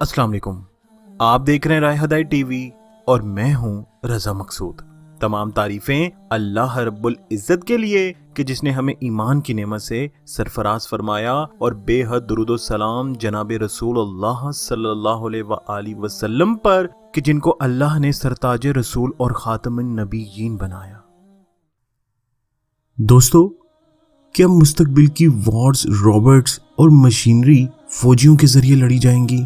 अस्सलाम वालेकुम। आप देख रहे हैं राय हदायत टीवी और मैं हूं रजा मकसूद। तमाम तारीफें अल्लाह रब्बुल इज़्ज़त के लिए कि जिसने हमें ईमान की नेमत से सरफराज फरमाया और बेहद दुरूद व सलाम जनाब रसूलुल्लाह सल्लल्लाहु अलैहि वसल्लम पर कि जिनको अल्लाह ने सरताज रसूल और खातमुन नबीयीन बनाया। दोस्तों, क्या मुस्तकबिल की वॉर्स, रॉबर्ट्स और मशीनरी फौजियों के जरिए लड़ी जाएंगी?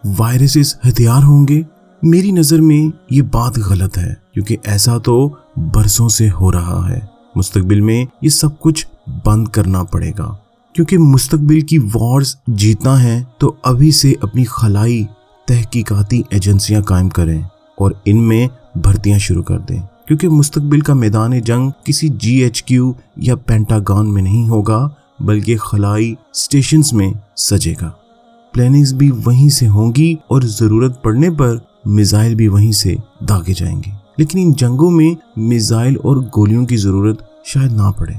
वायरसेस हथियार होंगे? मेरी नज़र में ये बात गलत है, क्योंकि ऐसा तो बरसों से हो रहा है। मुस्तकबिल में ये सब कुछ बंद करना पड़ेगा, क्योंकि मुस्तकबिल की वॉर्स जीतना है तो अभी से अपनी खलाई तहकीकाती एजेंसियां कायम करें और इनमें भर्तियां शुरू कर दें, क्योंकि मुस्तकबिल का मैदान जंग किसी GHQ या पेंटागन में नहीं होगा, बल्कि खलाई स्टेशंस में सजेगा। प्लानिंग्स भी वहीं से होंगी और ज़रूरत पड़ने पर मिसाइल भी वहीं से दागे जाएंगे। लेकिन इन जंगों में मिसाइल और गोलियों की ज़रूरत शायद ना पड़े।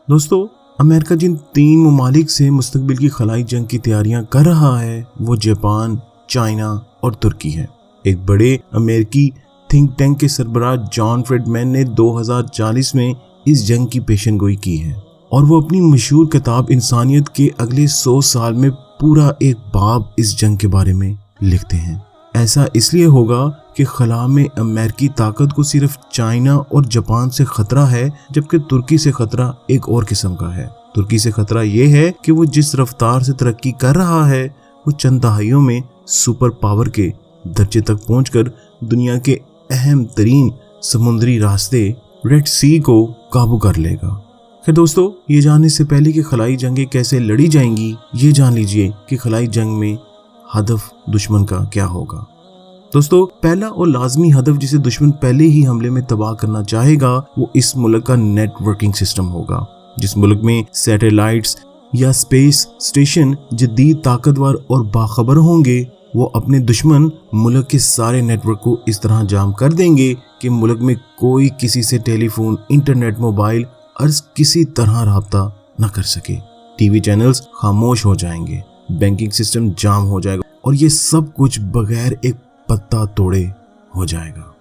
दोस्तों, अमेरिका जिन 3 ममालिक से मुस्तकबिल की खलाई जंग की तैयारियां कर रहा है वो जापान, चाइना और तुर्की है। एक बड़े अमेरिकी थिंक टैंक के सरबराह जॉन फ्रेडमैन ने 2040 में इस जंग की पेशेनगोई की है और वो अपनी मशहूर किताब इंसानियत के अगले 100 साल में पूरा एक बाब इस जंग के बारे में लिखते हैं। ऐसा इसलिए होगा कि खला में अमेरिकी ताकत को सिर्फ चाइना और जापान से खतरा है, जबकि तुर्की से खतरा एक और किस्म का है। तुर्की से खतरा ये है कि वो जिस रफ्तार से तरक्की कर रहा है वो चंद दहाइयों में सुपर पावर के दर्जे तक पहुंचकर दुनिया के अहम तरीन समुद्री रास्ते रेड सी को काबू कर लेगा। खैर दोस्तों, ये जानने से पहले कि खलाई जंगें कैसे लड़ी जाएंगी, ये जान लीजिए कि खलाई जंग में हदफ दुश्मन का क्या होगा। दोस्तों, पहला और लाजमी हदफ जिसे दुश्मन पहले ही हमले में तबाह करना चाहेगा वो इस मुल्क का नेटवर्किंग सिस्टम होगा। जिस मुल्क में सैटेलाइट्स या स्पेस स्टेशन जदीद, ताकतवर और बाखबर होंगे, वो अपने दुश्मन मुल्क के सारे नेटवर्क को इस तरह जाम कर देंगे कि मुल्क में कोई किसी से टेलीफोन, इंटरनेट, मोबाइल और किसी तरह राब्ता न कर सके। टीवी चैनल्स खामोश हो जाएंगे, बैंकिंग सिस्टम जाम हो जाएगा और ये सब कुछ बगैर एक पत्ता तोड़े हो जाएगा।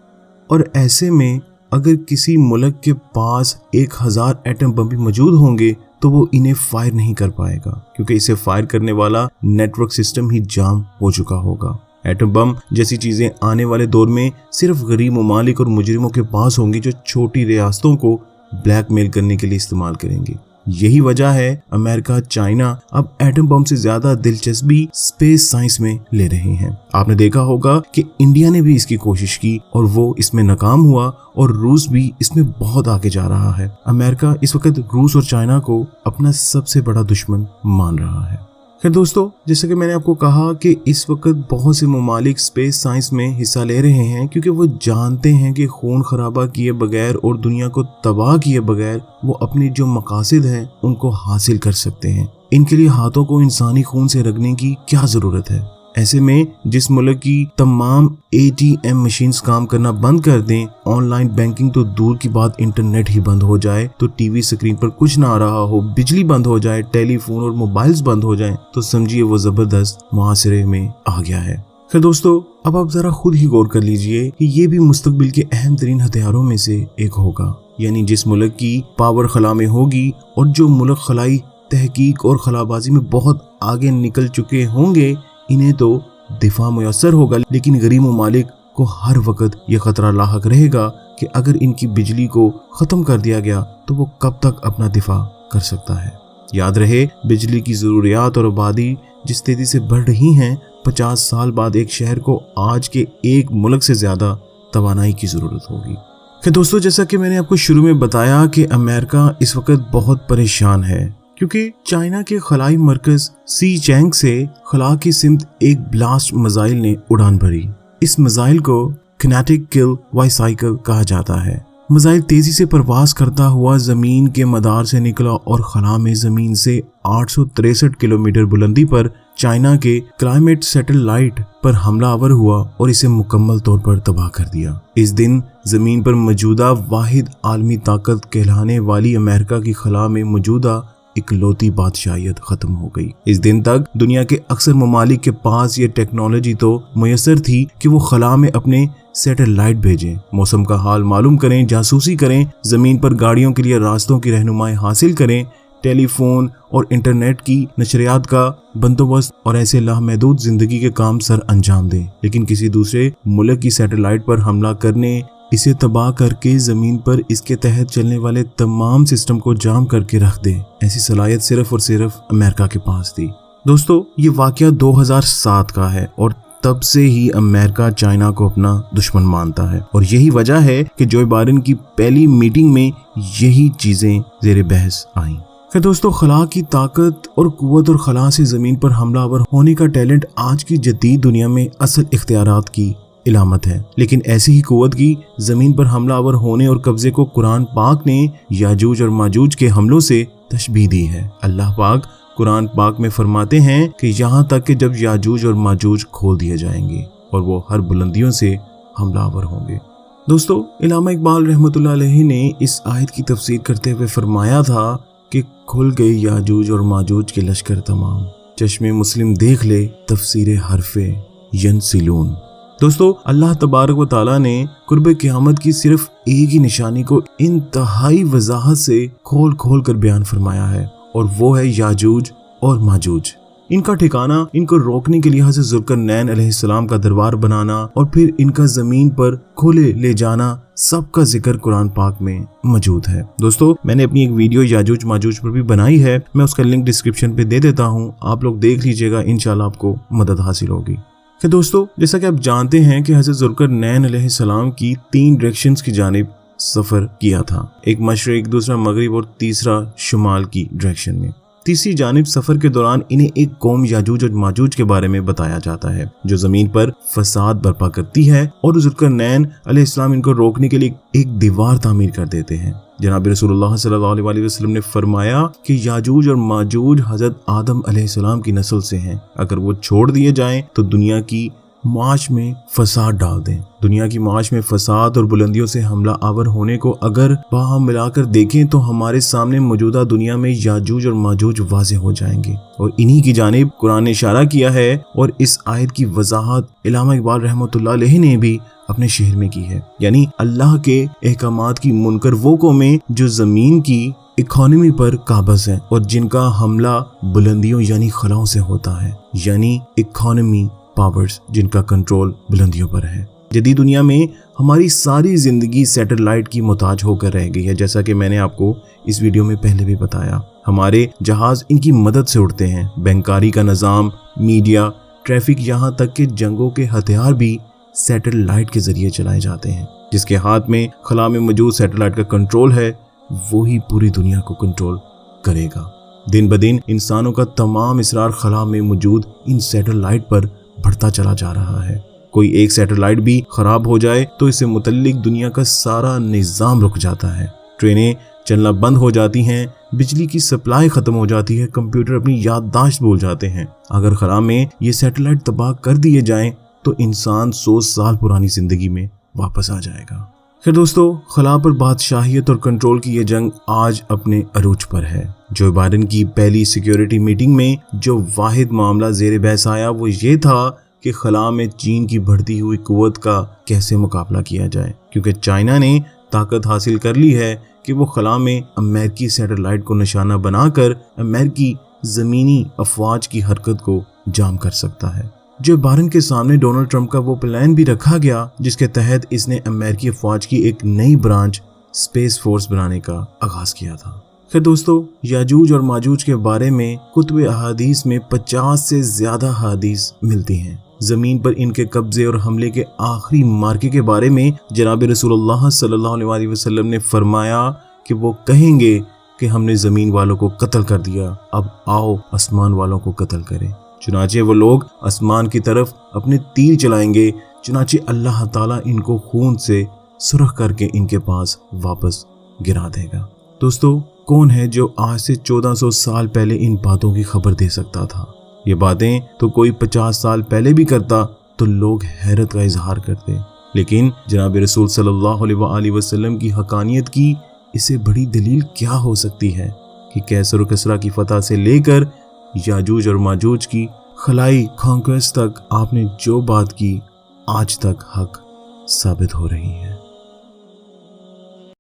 और ऐसे में अगर किसी मुल्क के पास 1000 एटम बम भी मौजूद होंगे तो वो इन्हें फायर नहीं कर पाएगा, क्योंकि इसे फायर करने वाला नेटवर्क सिस्टम ही जाम हो चुका होगा। एटम बम जैसी चीजें आने वाले दौर में सिर्फ गरीब ममालिक और मुजरिमों के पास होंगी, जो छोटी रियासतों को ब्लैकमेल करने के लिए इस्तेमाल करेंगे। यही वजह है अमेरिका, चाइना अब एटम बम से ज्यादा दिलचस्पी स्पेस साइंस में ले रहे हैं। आपने देखा होगा कि इंडिया ने भी इसकी कोशिश की और वो इसमें नाकाम हुआ, और रूस भी इसमें बहुत आगे जा रहा है। अमेरिका इस वक्त रूस और चाइना को अपना सबसे बड़ा दुश्मन मान रहा है। खैर दोस्तों, जैसे कि मैंने आपको कहा कि इस वक्त बहुत से ममालिक स्पेस साइंस में हिस्सा ले रहे हैं, क्योंकि वो जानते हैं कि खून खराबा किए बगैर और दुनिया को तबाह किए बगैर वो अपनी जो मकासद हैं उनको हासिल कर सकते हैं। इनके लिए हाथों को इंसानी खून से रगड़ने की क्या ज़रूरत है। ऐसे में जिस मुल्क की तमाम ATM मशीन्स काम करना बंद कर दें, ऑनलाइन बैंकिंग तो दूर की बात, इंटरनेट ही बंद हो जाए, तो टीवी स्क्रीन पर कुछ ना आ रहा हो, बिजली बंद हो जाए, टेलीफोन और मोबाइल्स बंद हो जाएं, तो समझिए वो जबरदस्त मुआसरे में आ गया है। खैर दोस्तों, अब आप जरा खुद ही गौर कर लीजिए कि ये भी मुस्तकबिल के अहम तरीन हथियारों में से एक होगा। यानी जिस मुल्क की पावर खला में होगी और जो मुल्क खलाई तहकीक और खलाबाजी में बहुत आगे निकल चुके होंगे, इन्हें तो दिफा मुयस्सर होगा, लेकिन गरीब ममालिक को हर वक्त ये खतरा लाहक रहेगा कि अगर इनकी बिजली को ख़त्म कर दिया गया तो वो कब तक अपना दिफा कर सकता है। याद रहे, बिजली की ज़रूरियात और आबादी जिस तेज़ी से बढ़ रही हैं, 50 साल बाद एक शहर को आज के एक मुल्क से ज़्यादा तवानाई की ज़रूरत होगी। खैर दोस्तों, जैसा कि मैंने आपको शुरू में बताया कि अमेरिका इस वक्त बहुत परेशान है, क्योंकि चाइना के खलाई मरकज शीचैंग से खला की सिमत एक ब्लास्ट मिसाइल ने उड़ान भरी। इस मिसाइल को किनेटिक किल बाइसाइकिल कहा जाता है। मिसाइल तेजी से प्रवास करता हुआ जमीन के मदार से निकला और खला में जमीन से 863 किलोमीटर बुलंदी पर चाइना के क्लाइमेट सैटेलाइट पर हमलावर हुआ और इसे मुकम्मल तौर पर तबाह कर दिया। इस दिन जमीन पर मौजूदा वाहिद आलमी ताकत कहलाने वाली अमेरिका की खला में मौजूदा इकलौती बादशाहियत खत्म हो गई। इस दिन तक दुनिया के अक्सर ममालिक के पास ये टेक्नोलॉजी तो मुयस्सर थी कि वो खला में अपने सैटेलाइट भेजें, मौसम का हाल मालूम करें, जासूसी करें, जमीन पर गाड़ियों के लिए रास्तों की रहनुमाई हासिल करें, टेलीफोन और इंटरनेट की नशरियात का बंदोबस्त और ऐसे लामहदूद जिंदगी के काम सर अंजाम दें। लेकिन किसी दूसरे मुल्क की सैटेलाइट पर हमला करने, इसे तबाह करके जमीन पर इसके तहत चलने वाले तमाम सिस्टम को जाम करके रख दे, ऐसी सलाहियत सिर्फ और सिर्फ अमेरिका के पास थी। दोस्तों, ये वाकया 2007 का है और तब से ही अमेरिका चाइना को अपना दुश्मन मानता है और यही वजह है कि जो बाइडेन की पहली मीटिंग में यही चीजें जेर बहस आईं। फिर दोस्तों, खला की ताकत और कुव्वत और खला से जमीन पर हमलावर होने का टैलेंट आज की जदीद दुनिया में असल इख्तियारात की इलामत है। लेकिन ऐसी ही कुव्वत की जमीन पर हमलावर होने और कब्जे को कुरान पाक ने याजूज और माजूज के हमलों से तशबीह दी है। अल्लाह पाक कुरान पाक में फरमाते हैं कि यहाँ तक कि जब याजूज और माजूज खोल दिए जाएंगे और वो हर बुलंदियों से हमलावर होंगे। दोस्तों, इलामा इकबाल रहमतुल्लाह अलैहि ने इस आयत की तफसीर करते हुए फरमाया था कि खुल गए याजूज और माजूज के लश्कर तमाम, चश्मे मुस्लिम देख ले तफसीर हरफे यनसिलून। दोस्तों, अल्लाह तबारक व तआला ने कुर्ब क़यामत की सिर्फ एक ही निशानी को इंतहाई वजाहत से खोल खोल कर बयान फरमाया है और वो है याजूज और माजूज। इनका ठिकाना, इनको रोकने के लिए हज़रत ज़ुल्करनैन अलैहिस्सलाम का दरबार बनाना और फिर इनका जमीन पर खोले ले जाना, सबका जिक्र कुरान पाक में मौजूद है। दोस्तों, मैंने अपनी एक वीडियो याजूज माजूज पर भी बनाई है, मैं उसका लिंक डिस्क्रिप्शन पे दे देता हूँ, आप लोग देख लीजिएगा, इंशाल्लाह आपको मदद हासिल होगी। कि दोस्तों, जैसा कि आप जानते हैं कि हज़रत ज़ुल्करनैन अलैहिस्सलाम की 3 डायरेक्शंस की जानिब सफ़र किया था, एक मशरिक, दूसरा मगरिब और तीसरा शुमाल की डायरेक्शन में। तीसरी जानिब सफ़र के दौरान इन्हें एक कौम याजूज और माजूज के बारे में बताया जाता है जो ज़मीन पर फसाद बर्पा करती है और ज़ुल्करनैन अलैहिस्सलाम इनको रोकने के लिए एक दीवार तामीर कर देते हैं। जनाब रसूलुल्लाह सल्लल्लाहु अलैहि वसल्लम ने फरमाया कि याजूज और माजूज हज़रत आदम अलैहिस्सलाम की नस्ल से हैं, अगर वो छोड़ दिए जाएं तो दुनिया की माश में फसाद डाल दें। दुनिया की माश में फसाद और बुलंदियों से हमला आवर होने को अगर बाहम मिलाकर देखें तो हमारे सामने मौजूदा दुनिया में याजूज और माजूज वाज़ेह हो जाएंगे और इन्हीं की जानिब कुरान ने इशारा किया है और इस आयत की वजाहत इलामा इकबाल रहमतुल्लाह अलैहि ने भी अपने शहर में की है। यानी अल्लाह के अहकामात की मुनकर वो कौमें जो जमीन की इकोनॉमी पर काबज हैं और जिनका हमला बुलंदियों यानी खलाओं से होता है, यानी इकोनॉमी पावर्स जिनका कंट्रोल बुलंदियों पर है। जदीद दुनिया में हमारी सारी जिंदगी सैटेलाइट की मोहताज होकर रह गई है, जैसा कि मैंने आपको इस वीडियो में पहले भी बताया। हमारे जहाज इनकी मदद से उड़ते हैं, बैंकारी का निज़ाम, मीडिया, ट्रैफिक, यहाँ तक कि जंगों के हथियार भी सैटेलाइट के जरिए चलाए जाते हैं। जिसके हाथ में खला में मौजूद सैटेलाइट का कंट्रोल है वो ही पूरी दुनिया को कंट्रोल करेगा। दिन ब दिन इंसानों का तमाम इसरार खला में मौजूद इन सैटेलाइट पर बढ़ता चला जा रहा है। कोई एक सैटेलाइट भी खराब हो जाए तो इससे मुतल्लिक दुनिया का सारा निज़ाम रुक जाता है, ट्रेनें चलना बंद हो जाती हैं, बिजली की सप्लाई खत्म हो जाती है, कंप्यूटर अपनी याददाश्त भूल जाते हैं। अगर खला में ये सैटेलाइट तबाह कर दिए जाएं तो इंसान 100 साल पुरानी जिंदगी में वापस आ जाएगा। खैर दोस्तों, खला पर बादशाहियत और कंट्रोल की ये जंग आज अपने अरूज पर है। जो बाइडेन की पहली सिक्योरिटी मीटिंग में जो वाहिद मामला जेर बहस आया वो ये था कि खला में चीन की बढ़ती हुई कुव्वत का कैसे मुकाबला किया जाए, क्योंकि चाइना ने ताकत हासिल कर ली है कि वो खला में अमेरिकी सैटेलाइट को निशाना बनाकर अमेरिकी ज़मीनी अफवाज की हरकत को जाम कर सकता है। जो बाइडेन के सामने डोनाल्ड ट्रंप का वो प्लान भी रखा गया जिसके तहत इसने अमेरिकी अफवाज की एक नई ब्रांच स्पेस फोर्स बनाने का आगाज किया था। खैर दोस्तों, याजूज और माजूज के बारे में कुतुब अहादीस में 50 से ज्यादा हदीस मिलती हैं। जमीन पर इनके कब्जे और हमले के आखिरी मार्के के बारे में जनाब रसूलुल्लाह सल्लल्लाहु अलैहि वसल्लम ने फरमाया कि वो कहेंगे कि हमने जमीन वालों को कत्ल कर दिया, अब आओ आसमान वालों को कत्ल करें। चुनाचे वो लोग आसमान की तरफ अपने तीर चलाएंगे, चुनाचे अल्लाह ताला इनको खून से सुरख करके इनके पास वापस गिरा देगा। दोस्तों, कौन है जो आज से 1400 साल पहले इन बातों की खबर दे सकता था? ये बातें तो कोई 50 साल पहले भी करता तो लोग हैरत का इजहार करते, लेकिन जनाब रसूल सल्लल्लाहु अलैहि वसल्लम की हकानियत की इससे बड़ी दलील क्या हो सकती है کہ کیسر و کسرا کی فتح سے لے کر یاجوج اور ماجوج کی خلائی کانکویسٹ تک آپ نے جو بات کی آج تک حق ثابت ہو رہی ہے۔